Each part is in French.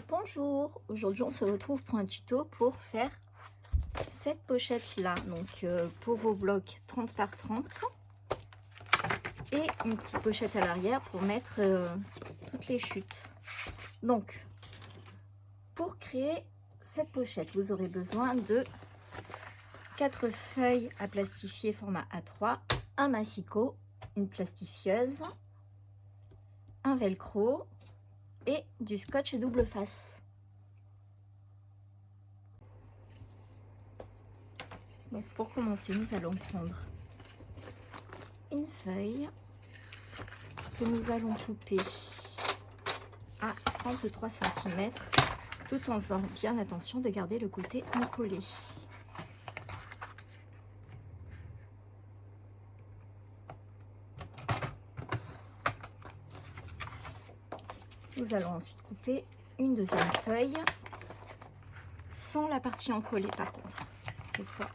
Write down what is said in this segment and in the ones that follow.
Bonjour, aujourd'hui on se retrouve pour un tuto pour faire cette pochette là, donc pour vos blocs 30 par 30 et une petite pochette à l'arrière pour mettre toutes les chutes. Donc pour créer cette pochette vous aurez besoin de 4 feuilles à plastifier format A3, un massicot, une plastifieuse, un velcro et du scotch double face. Donc pour commencer, nous allons prendre une feuille que nous allons couper à 33 cm tout en faisant bien attention de garder le côté encollé. Nous allons ensuite couper une deuxième feuille sans la partie encollée par contre, cette fois.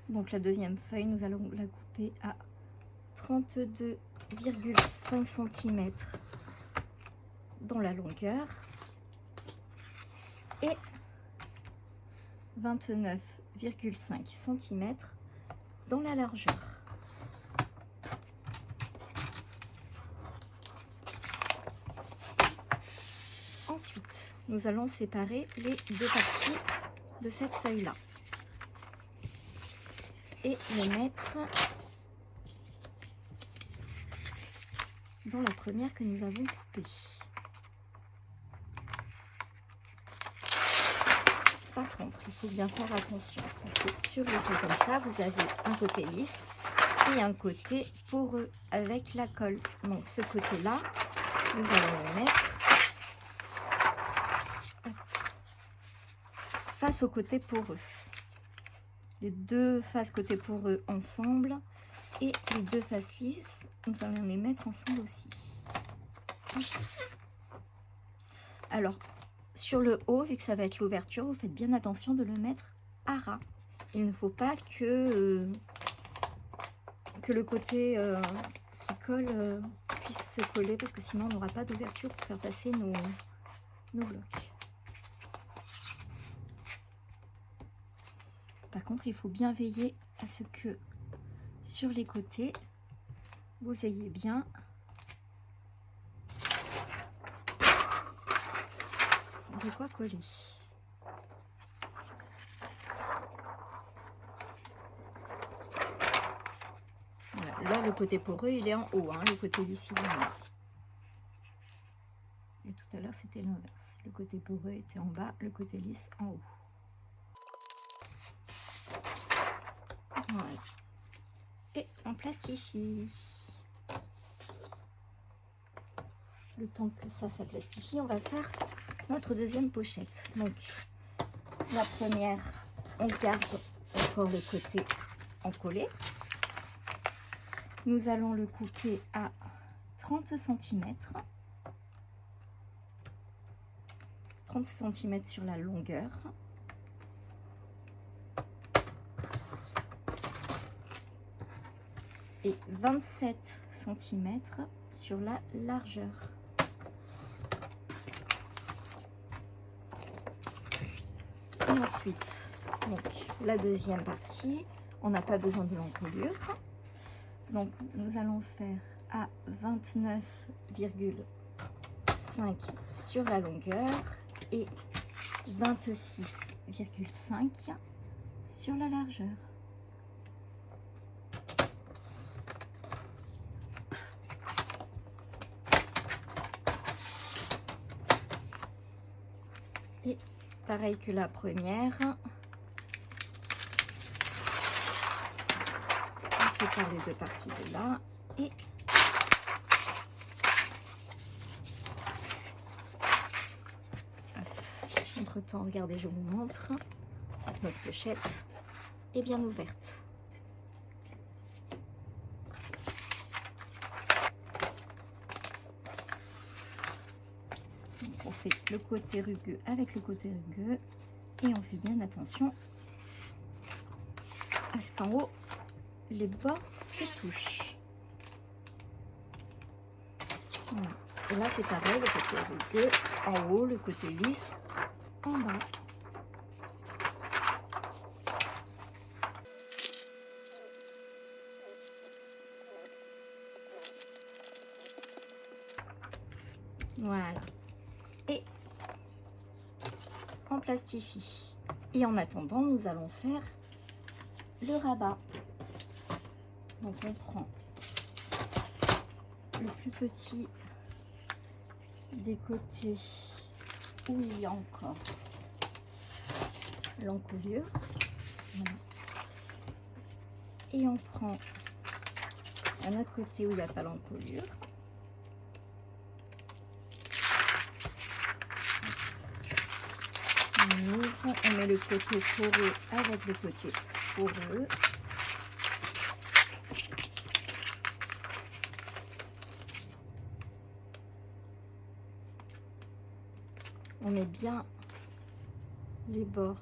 Donc la deuxième feuille, nous allons la couper à 32,5 cm dans la longueur et 29,5 cm dans la largeur. Ensuite, nous allons séparer les deux parties de cette feuille-là et les mettre dans la première que nous avons coupée. Par contre, il faut bien faire attention parce que sur les feuilles comme ça, vous avez un côté lisse et un côté poreux avec la colle. Donc ce côté-là, nous allons le mettre face au côté poreux. Les deux faces côté poreux ensemble et les deux faces lisses, nous allons les mettre ensemble aussi. Alors, sur le haut, vu que ça va être l'ouverture, vous faites bien attention de le mettre à ras. Il ne faut pas que le côté qui colle puisse se coller parce que sinon on n'aura pas d'ouverture pour faire passer nos blocs. Par contre, il faut bien veiller à ce que sur les côtés, vous ayez bien de quoi coller. Voilà. Là, le côté poreux, il est en haut, hein, le côté lisse, il est en bas. Et tout à l'heure, c'était l'inverse. Le côté poreux était en bas, le côté lisse en haut. Voilà. Et on plastifie. Le temps que ça plastifie, on va faire notre deuxième pochette. Donc, la première, on garde encore le côté encollé. Nous allons le couper à 30 cm. 30 cm sur la longueur. Et 27 cm sur la largeur. Et ensuite, donc, la deuxième partie, on n'a pas besoin de l'encolure. Donc, nous allons faire à 29,5 sur la longueur et 26,5 sur la largeur. Et pareil que la première, on sépare les deux parties de là et entre temps, regardez, je vous montre, notre pochette est bien ouverte. Donc, on fait le côté rugueux avec le côté rugueux et on fait bien attention à ce qu'en haut les bords se touchent. Voilà. Et là c'est pareil, le côté rugueux en haut, le côté lisse en bas. Voilà. Et on plastifie. Et en attendant, nous allons faire le rabat. Donc on prend le plus petit des côtés où il y a encore l'encolure. Voilà. Et on prend un autre côté où il n'y a pas l'encolure. On ouvre, on met le côté poreux avec le côté poreux. On met bien les bords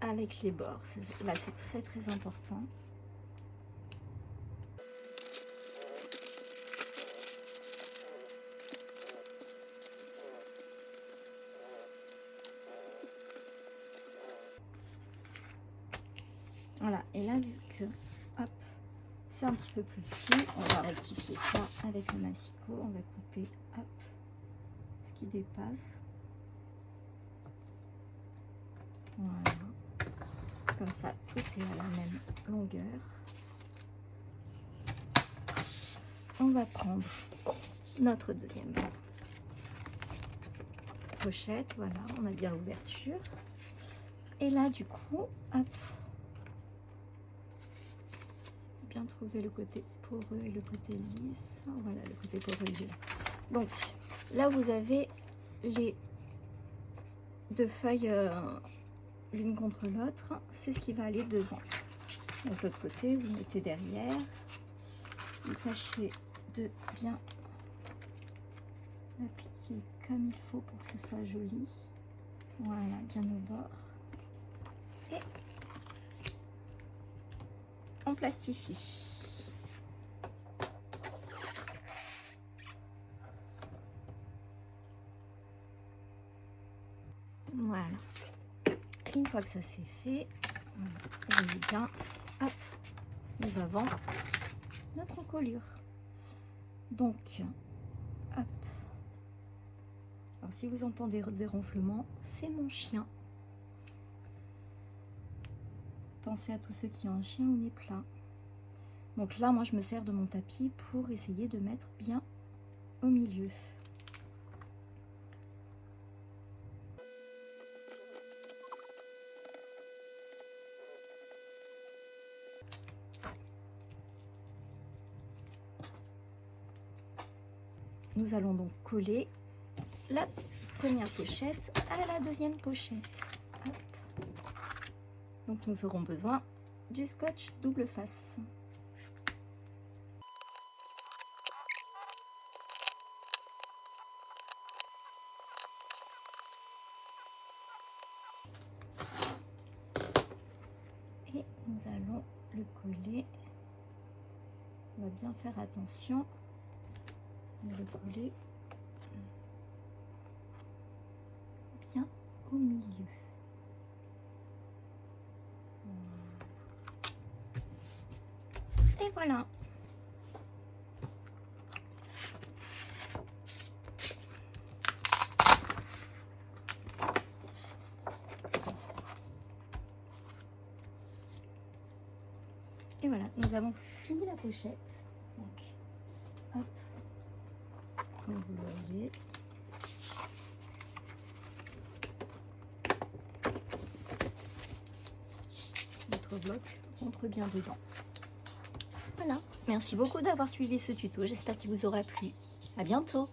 avec les bords. Là, c'est très important. Voilà, et là, vu que hop, c'est un petit peu plus petit, on va rectifier ça avec le massicot. On va couper hop, ce qui dépasse. Voilà, comme ça, tout est à la même longueur. On va prendre notre deuxième pochette. Voilà, on a bien l'ouverture. Et là, du coup, hop, bien trouver le côté poreux et le côté lisse. Voilà, le côté poreux est là. Donc, là, vous avez les deux feuilles l'une contre l'autre. C'est ce qui va aller devant. Donc, l'autre côté, vous mettez derrière. Vous tâchez de bien l'appliquer comme il faut pour que ce soit joli. Voilà, bien au bord. Et on plastifie. Voilà. Une fois que ça c'est fait, vous voyez bien, hop, nous avons notre encolure. Donc, hop. Alors si vous entendez des ronflements, c'est mon chien. Pensez à tous ceux qui ont un chien au nez plat. Donc là, moi, je me sers de mon tapis pour essayer de mettre bien au milieu. Nous allons donc coller la première pochette à la deuxième pochette. Hop. Donc nous aurons besoin du scotch double face. Et nous allons le coller. On va bien faire attention de le coller bien au milieu. Et voilà. Et voilà, nous avons fini la pochette. Donc, hop, comme vous le voyez. Notre bloc rentre bien dedans. Voilà, merci beaucoup d'avoir suivi ce tuto. J'espère qu'il vous aura plu. À bientôt.